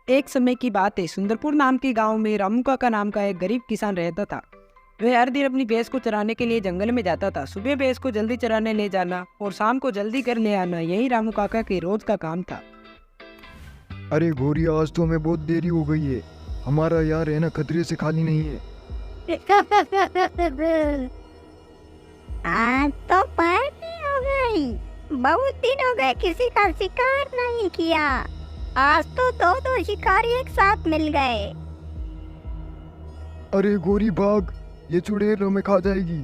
एक समय की बात है, सुंदरपुर नाम के गांव में रामू काका नाम का एक गरीब किसान रहता था। वह हर दिन अपनी भैंस को चराने के लिए जंगल में जाता था। सुबह भैंस को जल्दी चराने ले जाना और शाम को जल्दी कर ले आना, यही रामू काका के रोज का काम था। अरे गोरी, आज तो हमें बहुत देरी हो गई है। हमारा यहाँ रहना खतरे से खाली नहीं है। आज तो पार्टी हो गई। बहुत दिन हो गए किसी का शिकार नहीं किया। आज तो दो शिकारी एक साथ मिल गए। अरे गोरी भाग, ये चुड़ैल हमें खा जाएगी।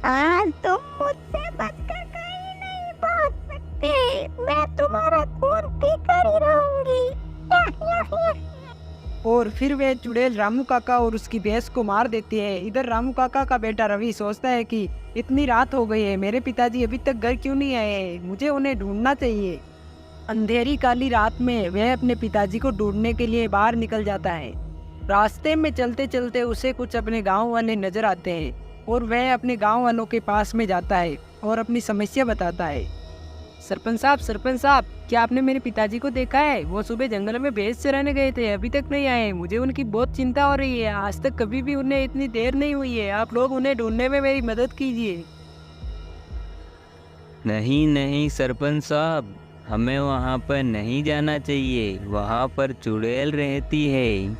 आज तुम मुझसे बचकर कहीं नहीं पहुंच सकते। मैं तुम्हारा खून पीकर ही रहूंगी। और फिर वह चुड़ैल रामू काका और उसकी भैंस को मार देती है। इधर रामू काका का बेटा रवि सोचता है कि इतनी रात हो गई है, मेरे पिताजी अभी तक घर क्यों नहीं आए, मुझे उन्हें ढूंढना चाहिए। अंधेरी काली रात में वह अपने पिताजी को ढूंढने के लिए बाहर निकल जाता है। रास्ते में चलते चलते उसे कुछ अपने गांव वाले नजर आते हैं और वह अपने गांव वालों के पास में जाता है और अपनी समस्या बताता है। सरपंच साहब, क्या आपने मेरे पिताजी को देखा है? वो सुबह जंगल में भैंस चराने गए थे, अभी तक नहीं आए। मुझे उनकी बहुत चिंता हो रही है। आज तक कभी भी उन्हें इतनी देर नहीं हुई है। आप लोग उन्हें ढूंढने में मेरी मदद कीजिए। नहीं सरपंच साहब, हमें वहाँ पर नहीं जाना चाहिए। वहाँ पर चुड़ैल रहती है।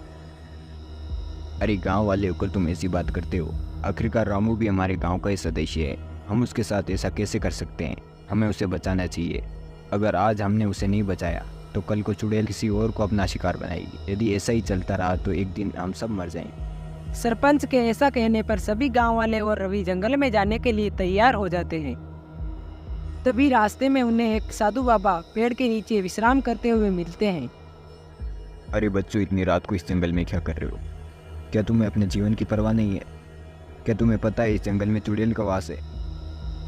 अरे गांव वाले होकर तुम ऐसी बात करते हो? आखिरकार रामू भी हमारे गांव का ही सदस्य है। हम उसके साथ ऐसा कैसे कर सकते हैं? हमें उसे बचाना चाहिए। अगर आज हमने उसे नहीं बचाया तो कल को चुड़ैल किसी और को अपना शिकार बनाएगी। यदि ऐसा ही चलता रहा तो एक दिन हम सब मर जाएंगे। सरपंच के ऐसा कहने पर सभी गांव वाले और रवि जंगल में जाने के लिए तैयार हो जाते हैं। तभी रास्ते में उन्हें एक साधु बाबा पेड़ के नीचे विश्राम करते हुए मिलते हैं। अरे बच्चों, इतनी रात को इस जंगल में क्या कर रहे हो? क्या तुम्हें अपने जीवन की परवाह नहीं है? क्या तुम्हें पता है इस जंगल में चुड़ैल का वास है?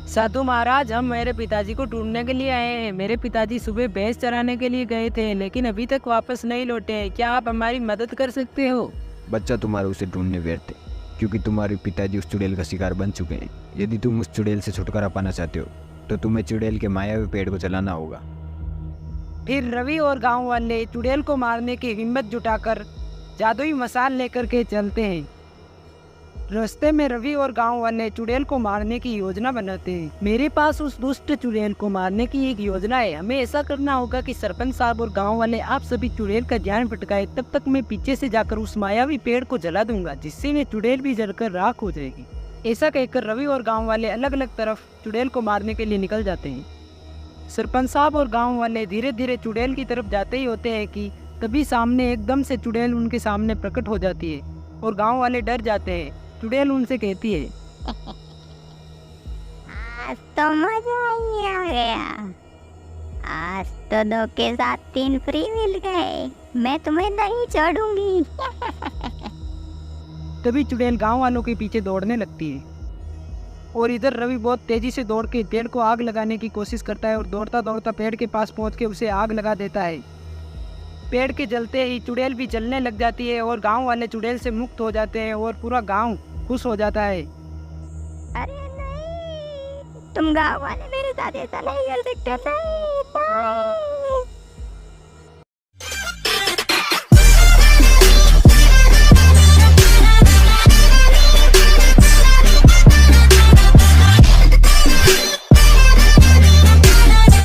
साधु महाराज, हम मेरे पिताजी को ढूंढने के लिए आए हैं। मेरे पिताजी सुबह भैंस चराने के लिए गए थे, लेकिन अभी तक वापस नहीं लौटे हैं। क्या आप हमारी मदद कर सकते हो? बच्चा, तुम्हारा उसे ढूंढने व्यर्थ है, क्योंकि तुम्हारे पिताजी उस चुड़ैल का शिकार बन चुके हैं। यदि तुम उस चुड़ैल से छुटकारा पाना चाहते हो तो तुम्हें चुड़ैल के मायावी पेड़ को जलाना होगा। फिर रवि और गांव वाले चुड़ैल को मारने की हिम्मत जुटाकर जादुई मसाल लेकर के चलते हैं। रास्ते में रवि और गांव वाले चुड़ैल को मारने की योजना बनाते हैं। मेरे पास उस दुष्ट चुड़ैल को मारने की एक योजना है। हमें ऐसा करना होगा कि सरपंच साहब और गांव वाले आप सभी चुड़ैल का ध्यान भटकाए। तब तक मैं पीछे से जाकर उस मायावी पेड़ को जला दूंगा, जिससे वे चुड़ैल भी जलकर राख हो जाएगी। ऐसा कहकर रवि और गाँव वाले अलग अलग तरफ चुड़ैल को मारने के लिए निकल जाते हैं। सरपंच साहब और गाँव वाले धीरे धीरे चुड़ैल की तरफ जाते ही होते हैं कि तभी सामने एकदम से चुड़ैल उनके सामने प्रकट हो जाती है और गाँव वाले डर जाते हैं। चुड़ैल उनसे कहती है, आज तो मजा ही आ गया। आज तो 2 के साथ 3 फ्री मिल गए। मैं तुम्हें नहीं छोड़ूंगी। तभी चुड़ैल गांव वालों के पीछे दौड़ने लगती है और इधर रवि बहुत तेजी से दौड़ के पेड़ को आग लगाने की कोशिश करता है और दौड़ता दौड़ता पेड़ के पास पहुंच के उसे आग लगा देता है। पेड़ के जलते ही चुड़ैल भी जलने लग जाती है और गांव वाले चुड़ैल से मुक्त हो जाते हैं और पूरा गांव खुश हो जाता है। अरे नहीं, तुम गाँव वाले मेरे साथ ऐसा नहीं कर सकते। नहीं, नहीं।